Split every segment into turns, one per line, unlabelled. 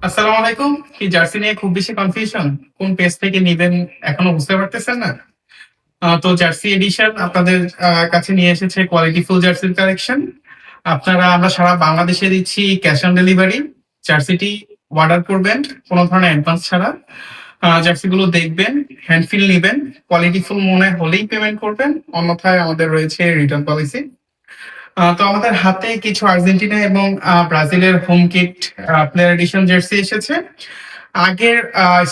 আসসালামু আলাইকুম। কি জার্সি নিয়ে খুব বেশি কনফিউশন? কোন পেজ থেকে নিবেন এখনো বুঝতে পারতেছেন না? তো জার্সি এডিশন আপনাদের কাছে নিয়ে এসেছে কোয়ালিটি ফুল জার্সির কালেকশন। আমরা সারা বাংলাদেশে দিচ্ছি ক্যাশ অন ডেলিভারি। জার্সিটি অর্ডার করবেন কোনো ধরনের অ্যাডভান্স ছাড়া। জার্সিগুলো দেখবেন, হ্যান্ড ফিল নিবেন, কোয়ালিটি ফুল মনে হলেই পেমেন্ট করবেন, অন্যথায় আমাদের রয়েছে রিটার্ন পলিসি। তো আমাদের হাতে কিছু আর্জেন্টিনা এবং ব্রাজিলের home kit player edition jersey এসেছে। আগের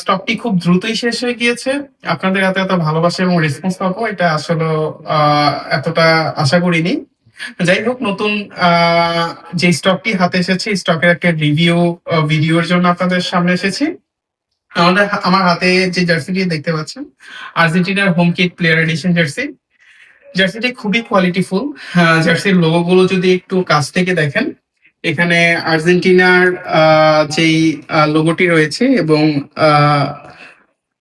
স্টকটি খুব দ্রুতই শেষ হয়ে গিয়েছে। আপনাদের হাতে এত ভালোবাসা এবং রেসপন্স পাবো এটা আসলে এতটা আশা করিনি। যাই হোক, নতুন যে স্টকটি হাতে এসেছে স্টকের একটা রিভিউ ভিডিওর জন্য আপনাদের সামনে এসেছি। আমার হাতে যে জার্সিটি দেখতে পাচ্ছেন আর্জেন্টিনার home kit player edition jersey. জার্সিটি খুবই কোয়ালিটিফুল। জার্সির লোগো গুলো যদি একটু কাছ থেকে দেখেন, এখানে আর্জেন্টিনার যেই লোগোটি রয়েছে এবং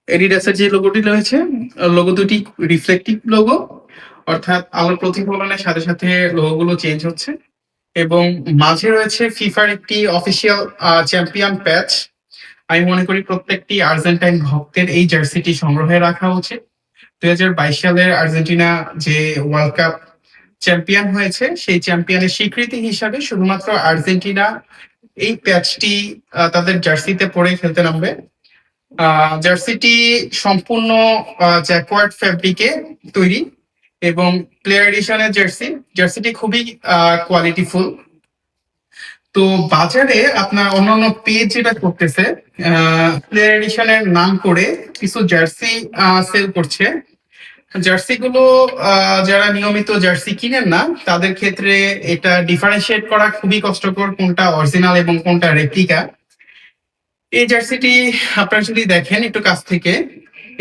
এডিডাসের যে লোগোটি রয়েছে, লোগো দুটি রিফ্লেক্টিভ লোগো, অর্থাৎ আলোর প্রতিফলনের সাথে সাথে লোগো গুলো চেঞ্জ হচ্ছে। এবং মাঝে রয়েছে ফিফার একটি অফিসিয়াল চ্যাম্পিয়ন প্যাচ। আমি মনে করি প্রত্যেকটি আর্জেন্টাইন ভক্তের এই জার্সিটি সংগ্রহে রাখা উচিত। 2022 সালের আর্জেন্টিনা যে ওয়ার্ল্ড কাপ চ্যাম্পিয়ন হয়েছে সেই চ্যাম্পিয়নের স্বীকৃতি হিসাবে শুধুমাত্র আর্জেন্টিনা এই প্যাচটি তাদের জার্সিতে পরে খেলতে নামবে। জার্সিটি সম্পূর্ণ জ্যাকওয়ার্ড ফ্যাব্রিকে তৈরি এবং প্লেয়ার এডিশনের জার্সিটি খুবই কোয়ালিটিফুল। তো বাজারে আপনার অন্যান্য পেজ যেটা করতেছে, প্লেয়ার এডিশনের নাম করে কিছু জার্সি সেল করছে। জার্সি গুলো যারা নিয়মিত জার্সি কিনেন না তাদের ক্ষেত্রে এটা ডিফারেন্সিয়েট করা খুবই কষ্টকর, কোনটা অরিজিনাল এবং কোনটা রেপ্লিকা। এই জার্সিটি আপনারা যদি দেখেন একটু কাছ থেকে,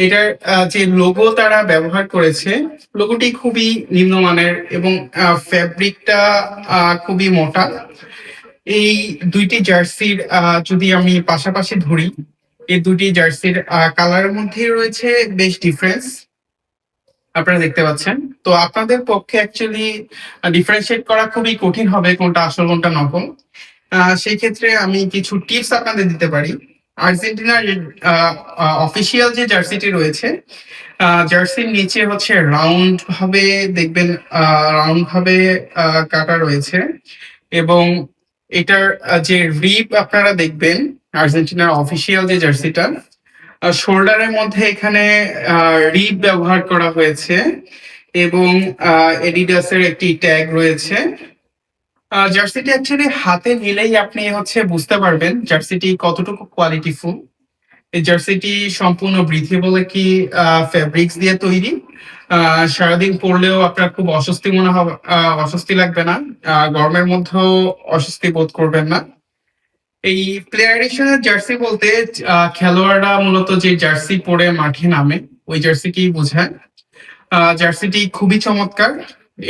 এটার যে লোগো তারা ব্যবহার করেছে, লোগোটি খুবই নিম্নমানের এবং ফ্যাব্রিকটা খুবই মোটা। এই দুইটি জার্সির যদি আমি পাশাপাশি ধরি, এই দুটি জার্সির কালারের মধ্যে রয়েছে বেশ ডিফারেন্স, আপনারা দেখতে পাচ্ছেন। তো আপনাদের পক্ষে অ্যাকচুয়ালি ডিফারেন্সিয়েট করা খুবই কঠিন হবে কোনটা আসল কোনটা নকল। সেই ক্ষেত্রে আমি কিছু টিপস আপনাদের দিতে পারি। আর্জেন্টিনার অফিসিয়াল যে জার্সিটি রয়েছে, জার্সির নিচে হচ্ছে রাউন্ড ভাবে দেখবেন, রাউন্ড ভাবে কাটা রয়েছে এবং এটার যে রিপ আপনারা দেখবেন আর্জেন্টিনার অফিসিয়াল যে জার্সিটা, শোল্ডারের মধ্যে এখানে রিব ব্যবহার করা হয়েছে এবং এডিডাসের একটি ট্যাগ রয়েছে। জার্সিটি অ্যাকচুয়ালি হাতে নিলেই আপনি হচ্ছে বুঝতে পারবেন জার্সিটি কতটুকু কোয়ালিটিফুল। এই জার্সিটি সম্পূর্ণ ব্রিথেবল একটি ফেব্রিক্স দিয়ে তৈরি। সারাদিন পরলেও আপনার খুব অস্বস্তি মনে হবে, অস্বস্তি লাগবে না, গরমের মধ্যেও অস্বস্তি বোধ করবেন না। এই প্লেয়ার এডিশনের জার্সি বলতে খেলোয়াড়রা মূলত যে জার্সি পরে মাঠে নামে ওই জার্সিকেই বোঝায়। জার্সিটি খুবই চমৎকার।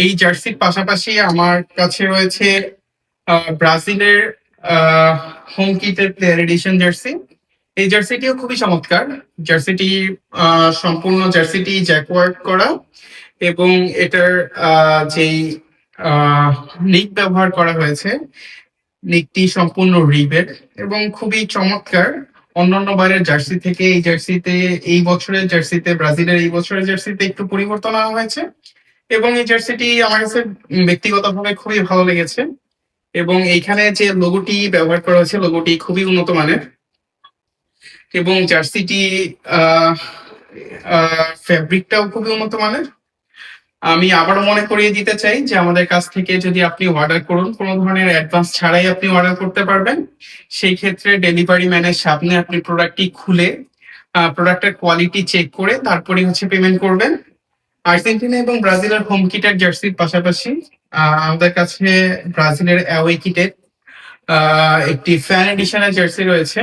এই জার্সির পাশাপাশি আমার কাছে রয়েছে ব্রাজিলের হোম কিটের প্লেয়ার এডিশন জার্সি। এই জার্সিটিও খুবই চমৎকার। জার্সিটি সম্পূর্ণ জার্সিটি জ্যাকওয়ার্ক করা এবং এটার যেই নিক ব্যবহার করা হয়েছে, নিকটি সম্পূর্ণ রিবের এবং খুবই চমৎকার। অন্যান্য বারের জার্সি থেকে এই জার্সিতে, এই বছরের জার্সিতে, ব্রাজিলের এই বছরের জার্সিতে একটু পরিবর্তন আনা হয়েছে এবং এই জার্সিটি আমার কাছে ব্যক্তিগতভাবে খুবই ভালো লেগেছে। এবং এইখানে যে লোগোটি ব্যবহার করা হয়েছে লোগোটি খুবই উন্নত মানের এবং জার্সিটি ফ্যাব্রিকটাও খুবই উন্নত মানের। আমি আবারও মনে করিয়ে দিতে চাই যে আমাদের কাছ থেকে যদি আপনি অর্ডার করুন, কোনো ধরনের অ্যাডভান্স ছাড়াই আপনি অর্ডার করতে পারবেন। সেই ক্ষেত্রে ডেলিভারি ম্যানের সামনে আপনি প্রোডাক্টটি খুলে প্রোডাক্টের কোয়ালিটি চেক করে তারপরে হচ্ছে পেমেন্ট করবেন। আর্জেন্টিনা এবং ব্রাজিলের হোম কিটের জার্সির পাশাপাশি আমাদের কাছে ব্রাজিলের অ্যাওয়ে কিটের একটি ফ্যান এডিশনের জার্সি রয়েছে।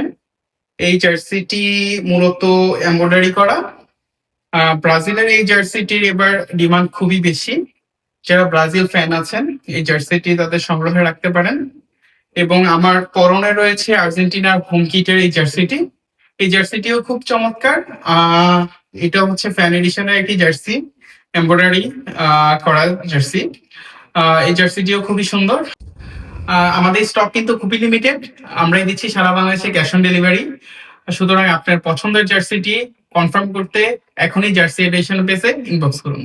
এই জার্সিটি মূলত এমব্রয়ডারি করা। ব্রাজিলের এই জার্সিটির এবার ডিমান্ড খুবই বেশি। যারা ব্রাজিল ফ্যান আছেন এই জার্সিটি তাদের সংগ্রহে রাখতে পারেন। এবং আমার পরনে রয়েছে আর্জেন্টিনার হোম কিটের এই জার্সিটি। এই জার্সিটিও খুব চমৎকার। এটা হচ্ছে ফ্যান এডিশনের একটি জার্সি, এমব্রয়ডারি করা জার্সি। এই জার্সিটিও খুবই সুন্দর। আমাদের স্টক কিন্তু খুবই লিমিটেড। আমরাই দিচ্ছি সারা বাংলাদেশে ক্যাশ অন ডেলিভারি। সুতরাং আপনার পছন্দের জার্সিটি কনফার্ম করতে এখনই জার্সি এডিশন পেজে ইনবক্স করুন।